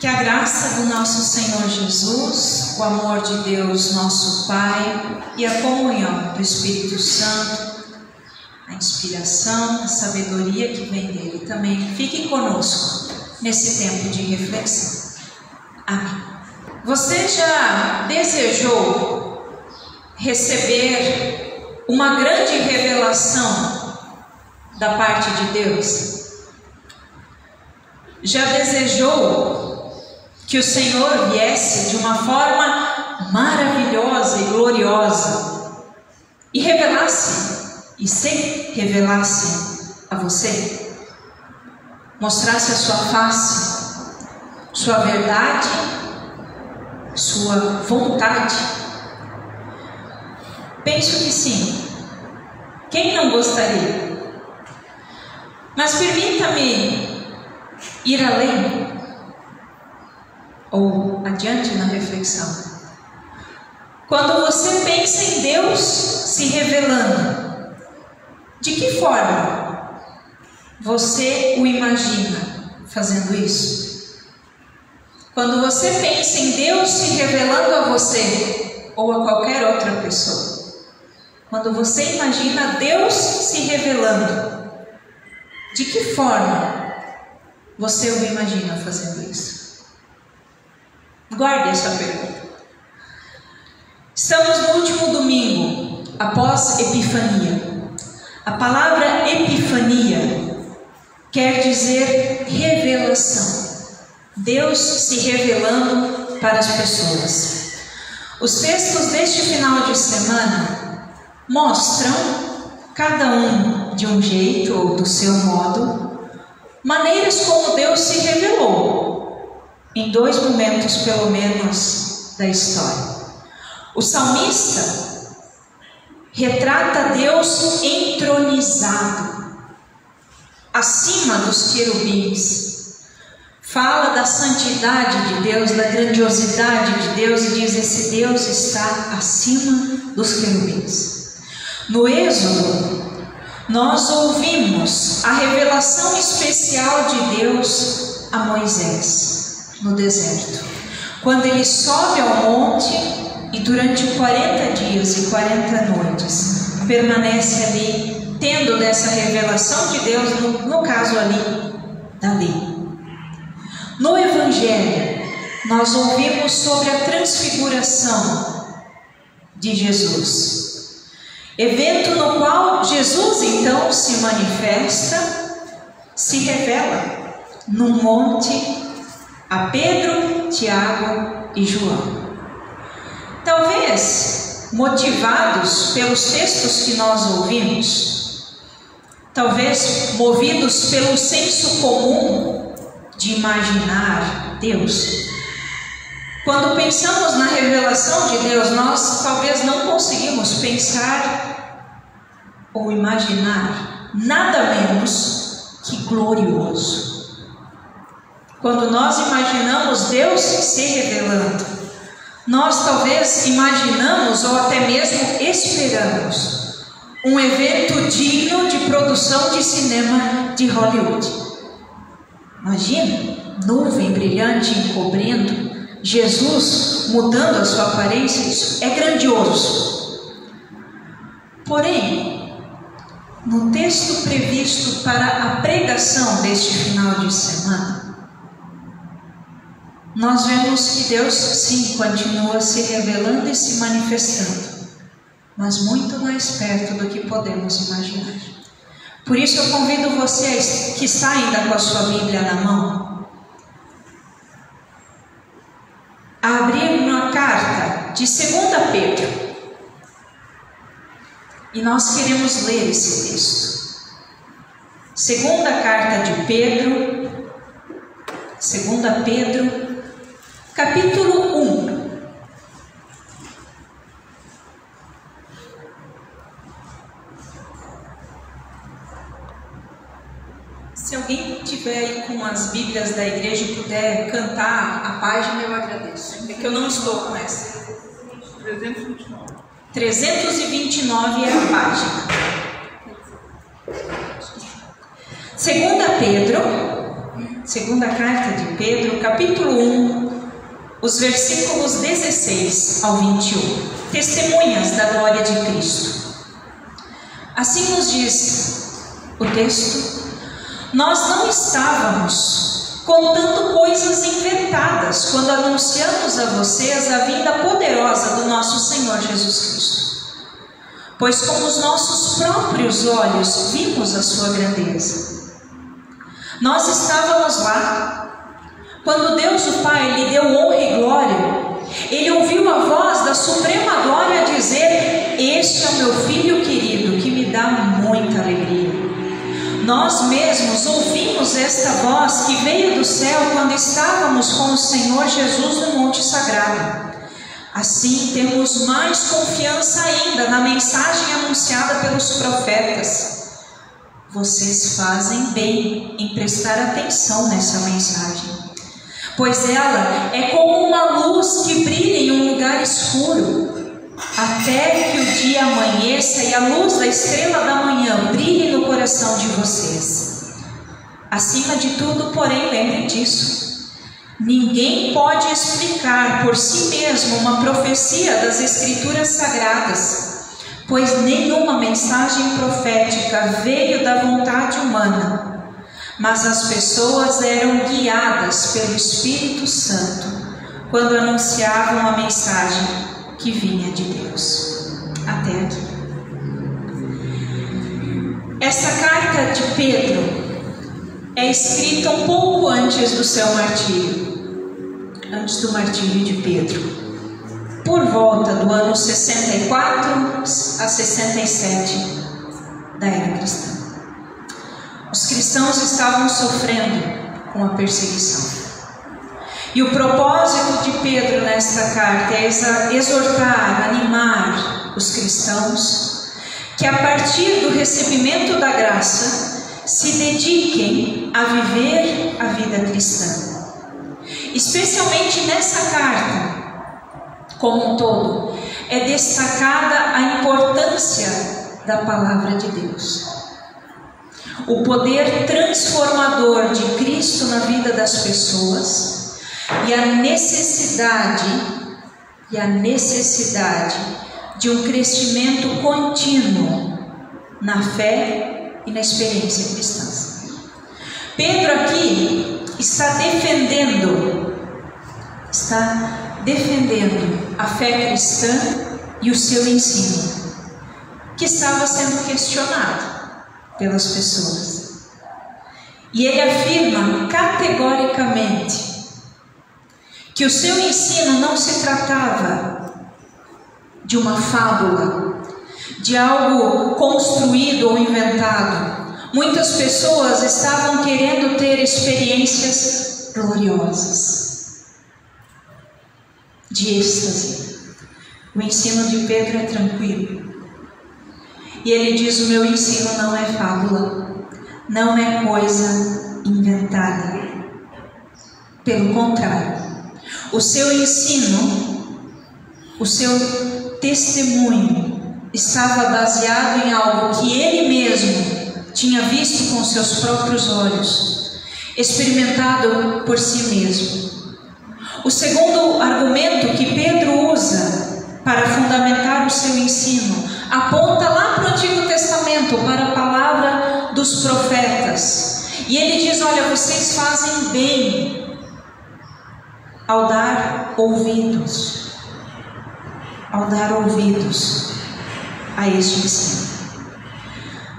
Que a graça do nosso Senhor Jesus, o amor de Deus, nosso Pai, e a comunhão do Espírito Santo, a inspiração, a sabedoria que vem dele também fique conosco nesse tempo de reflexão. Amém. Você já desejou receber uma grande revelação da parte de Deus? Já desejou que o Senhor viesse de uma forma maravilhosa e gloriosa e revelasse, e se revelasse a você? Mostrasse a sua face, sua verdade, sua vontade? Penso que sim. Quem não gostaria? Mas permita-me ir além, ou adiante na reflexão. Quando você pensa em Deus se revelando, de que forma você o imagina fazendo isso? Quando você pensa em Deus se revelando a você ou a qualquer outra pessoa, quando você imagina Deus se revelando, de que forma você o imagina fazendo isso? Guarde essa pergunta. Estamos no último domingo, após Epifania. A palavra Epifania quer dizer revelação. Deus se revelando para as pessoas. Os textos deste final de semana mostram, cada um de um jeito ou do seu modo, maneiras como Deus se revelou em dois momentos, pelo menos, da história. O salmista retrata Deus entronizado, acima dos querubins. Fala da santidade de Deus, da grandiosidade de Deus, e diz: esse Deus está acima dos querubins. No Êxodo, nós ouvimos a revelação especial de Deus a Moisés no deserto, quando ele sobe ao monte e durante 40 dias e 40 noites permanece ali, tendo dessa revelação de Deus, no caso ali, da lei. No Evangelho, nós ouvimos sobre a transfiguração de Jesus, evento no qual Jesus então se manifesta, se revela num monte a Pedro, Tiago e João. Talvez motivados pelos textos que nós ouvimos, talvez movidos pelo senso comum de imaginar Deus, quando pensamos na revelação de Deus, nós talvez não conseguimos pensar ou imaginar nada menos que glorioso. Quando nós imaginamos Deus se revelando, nós talvez imaginamos ou até mesmo esperamos um evento digno de produção de cinema de Hollywood. Imagina, nuvem brilhante encobrindo, Jesus mudando a sua aparência, isso é grandioso. Porém, no texto previsto para a pregação deste final de semana, nós vemos que Deus sim continua se revelando e se manifestando, mas muito mais perto do que podemos imaginar. Por isso eu convido você que está ainda com a sua Bíblia na mão, a abrir uma carta de 2 Pedro. E nós queremos ler esse texto. Segunda carta de Pedro, 2 Pedro, capítulo 1. Se alguém tiver aí com as Bíblias da igreja e puder cantar a página, eu agradeço. É que eu não estou com essa. 329. 329 é a página. 2 Pedro, Segunda carta de Pedro, capítulo 1, os versículos 16 ao 21. Testemunhas da glória de Cristo. Assim nos diz o texto: nós não estávamos contando coisas inventadas quando anunciamos a vocês a vinda poderosa do nosso Senhor Jesus Cristo. Pois com os nossos próprios olhos vimos a sua grandeza. Nós estávamos lá, quando Deus o Pai lhe deu honra e glória. Ele ouviu a voz da suprema glória dizer: este é o meu filho querido, que me dá muita alegria. Nós mesmos ouvimos esta voz que veio do céu quando estávamos com o Senhor Jesus no Monte Sagrado. Assim temos mais confiança ainda na mensagem anunciada pelos profetas. Vocês fazem bem em prestar atenção nessa mensagem, pois ela é como uma luz que brilha em um lugar escuro, até que o dia amanheça e a luz da estrela da manhã brilhe no coração de vocês. Acima de tudo, porém, lembre disso: ninguém pode explicar por si mesmo uma profecia das Escrituras Sagradas, pois nenhuma mensagem profética veio da vontade humana, mas as pessoas eram guiadas pelo Espírito Santo quando anunciavam a mensagem que vinha de Deus. Até aqui. Essa carta de Pedro é escrita um pouco antes do seu martírio, antes do martírio de Pedro, por volta do ano 64 a 67 da era cristã. Os cristãos estavam sofrendo com a perseguição. E o propósito de Pedro nesta carta é exortar, animar os cristãos que, a partir do recebimento da graça, se dediquem a viver a vida cristã. Especialmente nessa carta, como um todo, é destacada a importância da palavra de Deus. O poder transformador de Cristo na vida das pessoas e a necessidade de um crescimento contínuo na fé e na experiência cristã. Pedro aqui está defendendo a fé cristã e o seu ensino, que estava sendo questionado pelas pessoas. E ele afirma categoricamente que o seu ensino não se tratava de uma fábula, de algo construído ou inventado. Muitas pessoas estavam querendo ter experiências gloriosas, de êxtase. O ensino de Pedro é tranquilo. E ele diz: o meu ensino não é fábula, não é coisa inventada. Pelo contrário, o seu ensino, o seu testemunho estava baseado em algo que ele mesmo tinha visto com seus próprios olhos, experimentado por si mesmo. O segundo argumento que Pedro usa para fundamentar o seu ensino aponta lá para o Antigo Testamento, para a palavra dos profetas. E ele diz: olha, vocês fazem bem ao dar ouvidos a este ensino.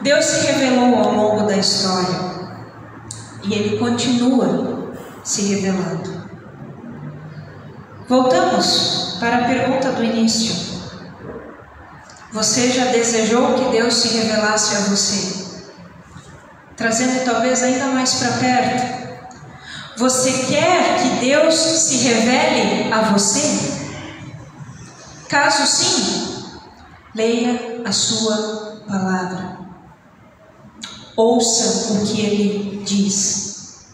Deus se revelou ao longo da história e ele continua se revelando. Voltamos para a pergunta do início. Você já desejou que Deus se revelasse a você, trazendo talvez ainda mais para perto? Você quer que Deus se revele a você? Caso sim, leia a sua palavra. Ouça o que ele diz.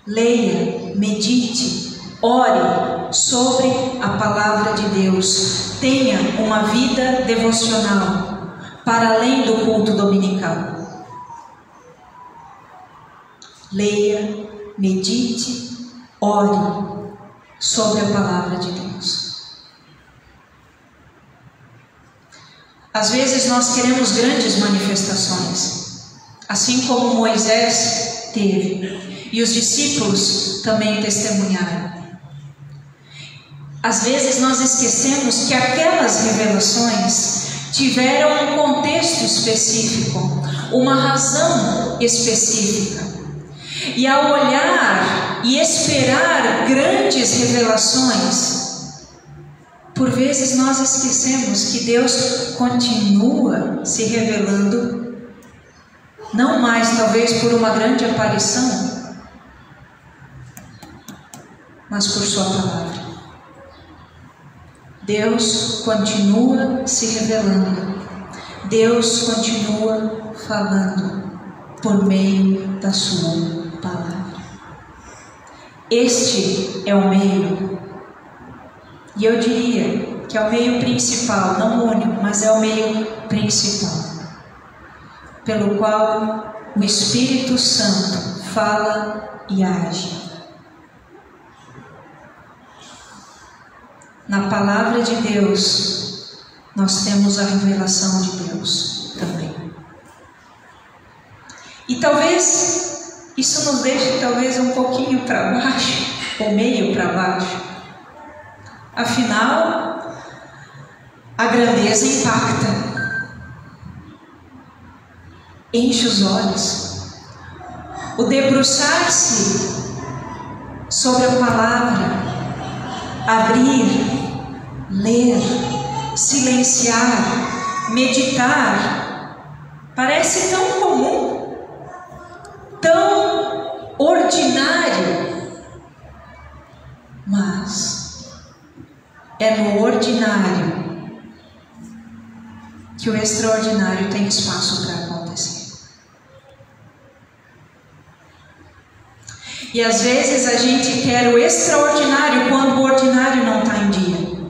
Leia, medite, ore sobre a palavra de Deus. Tenha uma vida devocional para além do culto dominical. leia, medite, ore sobre a palavra de Deus. Às vezes nós queremos grandes manifestações, assim como Moisés teve, e os discípulos também testemunharam. Às vezes nós esquecemos que aquelas revelações tiveram um contexto específico, uma razão específica. E ao olhar e esperar grandes revelações, por vezes nós esquecemos que Deus continua se revelando, não mais talvez por uma grande aparição, mas por sua palavra. Deus continua se revelando, Deus continua falando por meio da sua palavra. Este é o meio, e eu diria que é o meio principal, não o único, mas é o meio principal, pelo qual o Espírito Santo fala e age. Na palavra de Deus, nós temos a revelação de Deus também. E talvez isso nos deixe um pouquinho para baixo, ou meio para baixo. Afinal, a grandeza impacta, enche os olhos. O debruçar-se sobre a palavra, abrir, ler, silenciar, meditar, parece tão comum, tão ordinário, mas é no ordinário que o extraordinário tem espaço para acontecer. E às vezes a gente quer o extraordinário quando o ordinário não está em dia.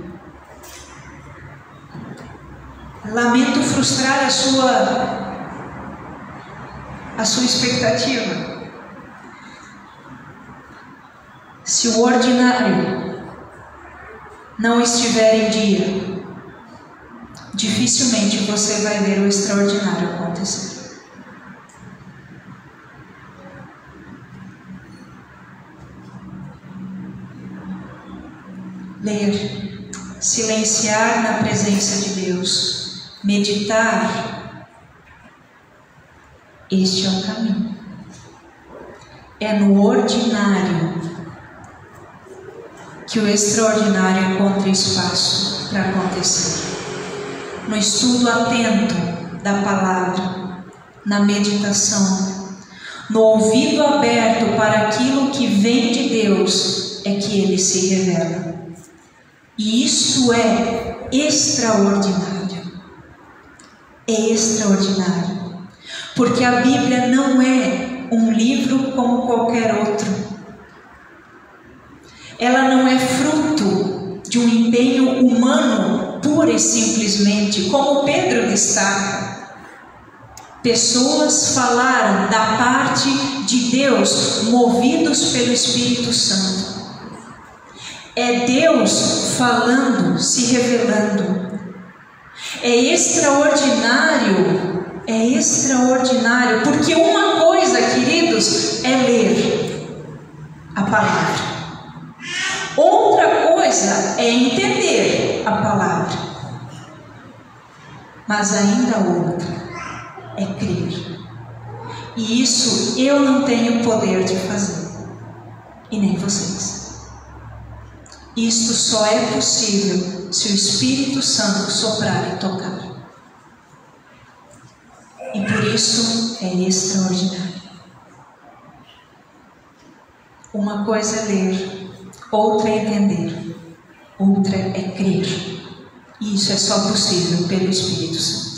Lamento frustrar a sua expectativa. Se o ordinário não estiver em dia, dificilmente você vai ver o extraordinário acontecer. Ler, silenciar na presença de Deus, meditar, este é o caminho. É no ordinário que o extraordinário encontra espaço para acontecer. No estudo atento da palavra, na meditação, no ouvido aberto para aquilo que vem de Deus, é que ele se revela. E isso é extraordinário. É extraordinário. Porque a Bíblia não é um livro como qualquer outro. Ela não é fruto de um empenho humano pura e simplesmente, como Pedro destaca. Pessoas falaram da parte de Deus, movidos pelo Espírito Santo. É Deus falando, se revelando. É extraordinário, porque uma coisa, queridos, é ler a palavra. Outra coisa é entender a palavra. Mas ainda outra é crer. E isso eu não tenho poder de fazer, e nem vocês. Isto só é possível se o Espírito Santo soprar e tocar. E por isso é extraordinário. Uma coisa é ler, outra é entender, outra é crer. E isso é só possível pelo Espírito Santo.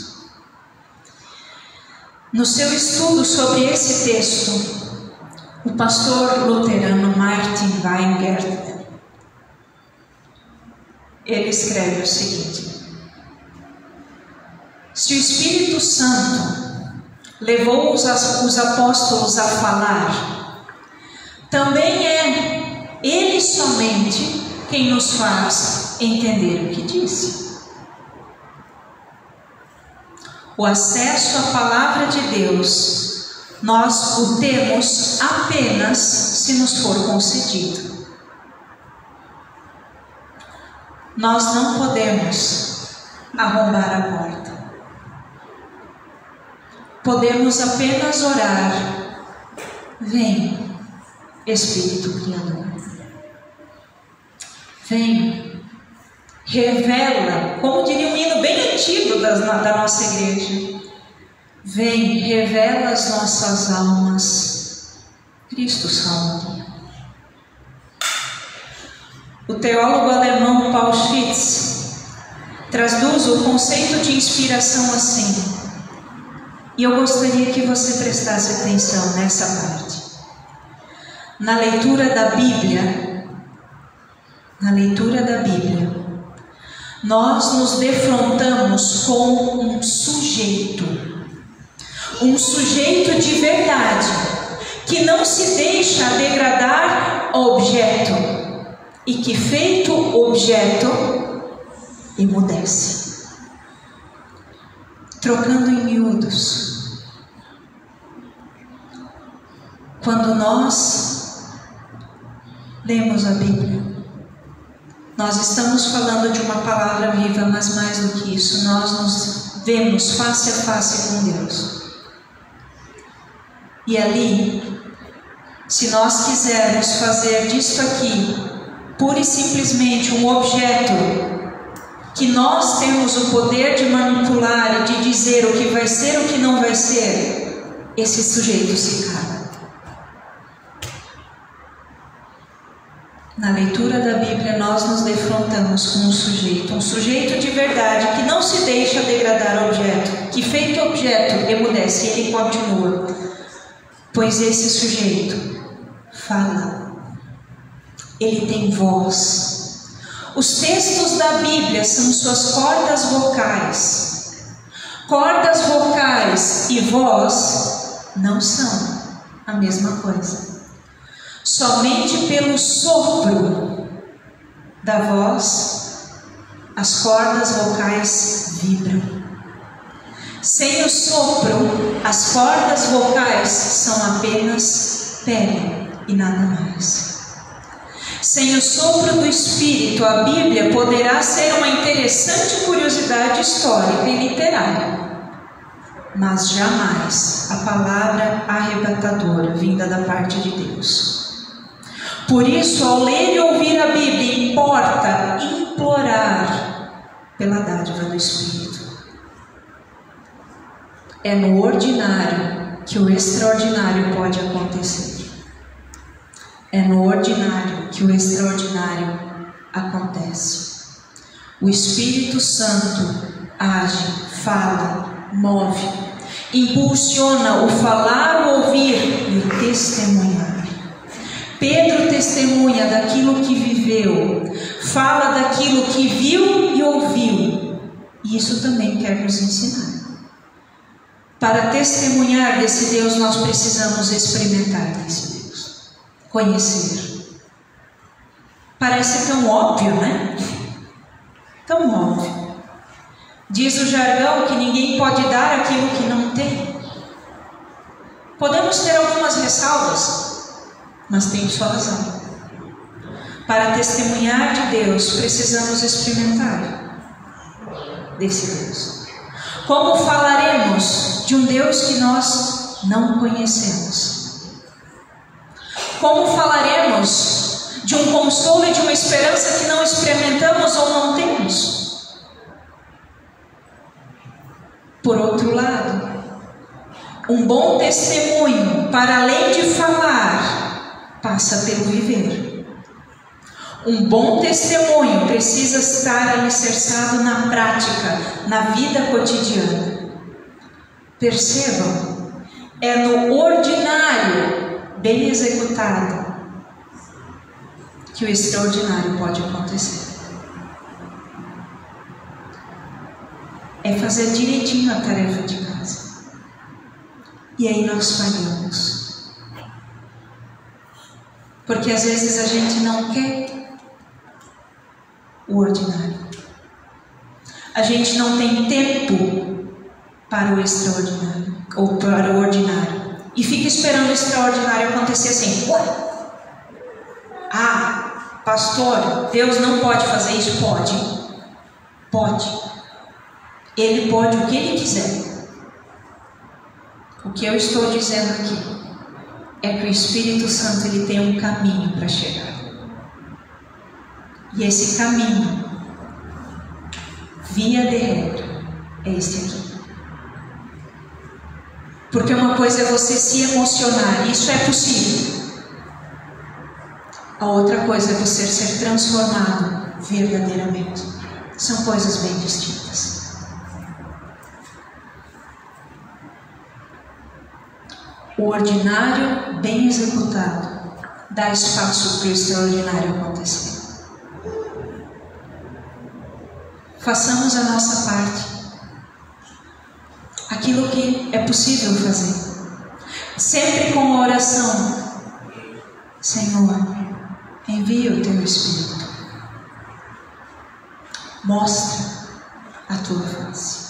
No seu estudo sobre esse texto, o pastor luterano Martin Weingart, ele escreve o seguinte: se o Espírito Santo levou os apóstolos a falar, também é Ele somente quem nos faz entender o que disse. O acesso à palavra de Deus, nós o temos apenas se nos for concedido. Nós não podemos arrombar a porta. Podemos apenas orar: vem, Espírito Criador. Vem, revela, como diria um hino bem antigo da nossa igreja. Vem, revela as nossas almas. Cristo salva. O teólogo alemão Paul Schmitz traduz o conceito de inspiração assim, e eu gostaria que você prestasse atenção nessa parte. Na leitura da Bíblia, nós nos defrontamos com um sujeito de verdade, que não se deixa degradar ao objeto, e que, feito objeto, emudece. Trocando em miúdos, quando nós lemos a Bíblia, nós estamos falando de uma palavra viva, mas mais do que isso, nós nos vemos face a face com Deus. E ali, se nós quisermos fazer disto aqui pura e simplesmente um objeto que nós temos o poder de manipular e de dizer o que vai ser, o que não vai ser, esse sujeito se cala. Na leitura da Bíblia nós nos defrontamos com um sujeito de verdade, que não se deixa degradar ao objeto, que feito objeto emudece, e ele continua, pois esse sujeito fala. Ele tem voz. Os textos da Bíblia são suas cordas vocais. Cordas vocais e voz não são a mesma coisa. Somente pelo sopro da voz, as cordas vocais vibram. Sem o sopro, as cordas vocais são apenas pele e nada mais. Sem o sopro do Espírito, a Bíblia poderá ser uma interessante curiosidade histórica e literária, mas jamais a palavra arrebatadora vinda da parte de Deus. Por isso, ao ler e ouvir a Bíblia, importa implorar pela dádiva do Espírito. É no ordinário que o extraordinário pode acontecer. É no ordinário que o extraordinário acontece. O Espírito Santo age, fala, move, impulsiona o falar, o ouvir e o testemunhar. Pedro testemunha daquilo que viveu, fala daquilo que viu e ouviu, e isso também quer nos ensinar. Para testemunhar desse Deus, nós precisamos experimentar desse Deus. Conhecer. Parece tão óbvio, né? Tão óbvio. Diz o jargão que ninguém pode dar aquilo que não tem. Podemos ter algumas ressalvas, mas tem sua razão. Para testemunhar de Deus, precisamos experimentar desse Deus. Como falaremos de um Deus que nós não conhecemos? Como falaremos de um consolo e de uma esperança que não experimentamos ou não temos? Por outro lado, um bom testemunho, para além de falar, passa pelo viver. Um bom testemunho precisa estar alicerçado na prática, na vida cotidiana. Percebam, é no ordinário, bem executado, que o extraordinário pode acontecer. É fazer direitinho a tarefa de casa. E aí nós falhamos. Porque às vezes a gente não quer o ordinário. A gente não tem tempo para o extraordinário, ou para o ordinário. E fica esperando o extraordinário acontecer assim. Ah, pastor, Deus não pode fazer isso? Pode. Pode. Ele pode o que Ele quiser. O que eu estou dizendo aqui é que o Espírito Santo ele tem um caminho para chegar. E esse caminho, via de regra, é este aqui. Porque uma coisa é você se emocionar, isso é possível. A outra coisa é você ser transformado verdadeiramente. São coisas bem distintas. O ordinário bem executado dá espaço para o extraordinário acontecer. Façamos a nossa parte, aquilo que é possível fazer, sempre com a oração: Senhor, envia o Teu Espírito, mostra a Tua face.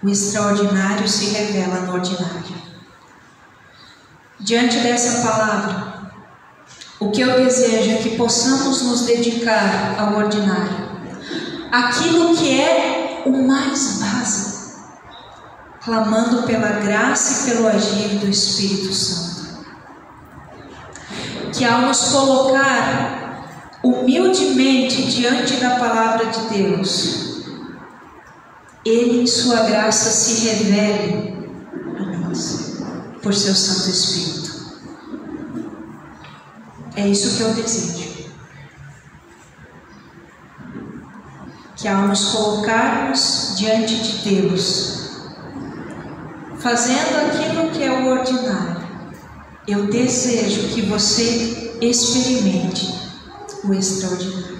O extraordinário se revela no ordinário. Diante dessa palavra, o que eu desejo é que possamos nos dedicar ao ordinário, aquilo que é o mais básico, clamando pela graça e pelo agir do Espírito Santo. Que ao nos colocar humildemente diante da palavra de Deus, Ele em sua graça se revele a nós, por seu Santo Espírito. É isso que eu desejo. Que ao nos colocarmos diante de Deus, fazendo aquilo que é o ordinário, eu desejo que você experimente o extraordinário.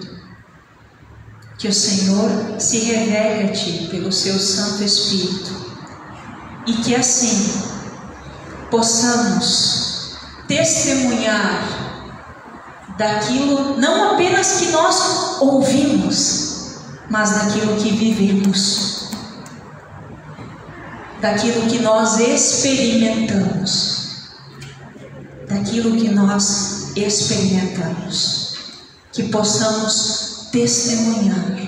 Que o Senhor se revele a ti pelo seu Santo Espírito e que assim possamos testemunhar daquilo não apenas que nós ouvimos, mas daquilo que vivemos, daquilo que nós experimentamos, daquilo que nós experimentamos, que possamos testemunhar,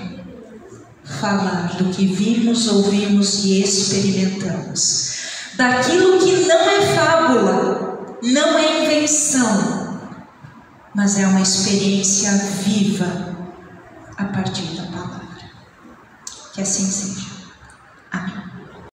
falar do que vimos, ouvimos e experimentamos, daquilo que não é fábula, não é invenção, mas é uma experiência viva a partir da palavra. Que assim seja.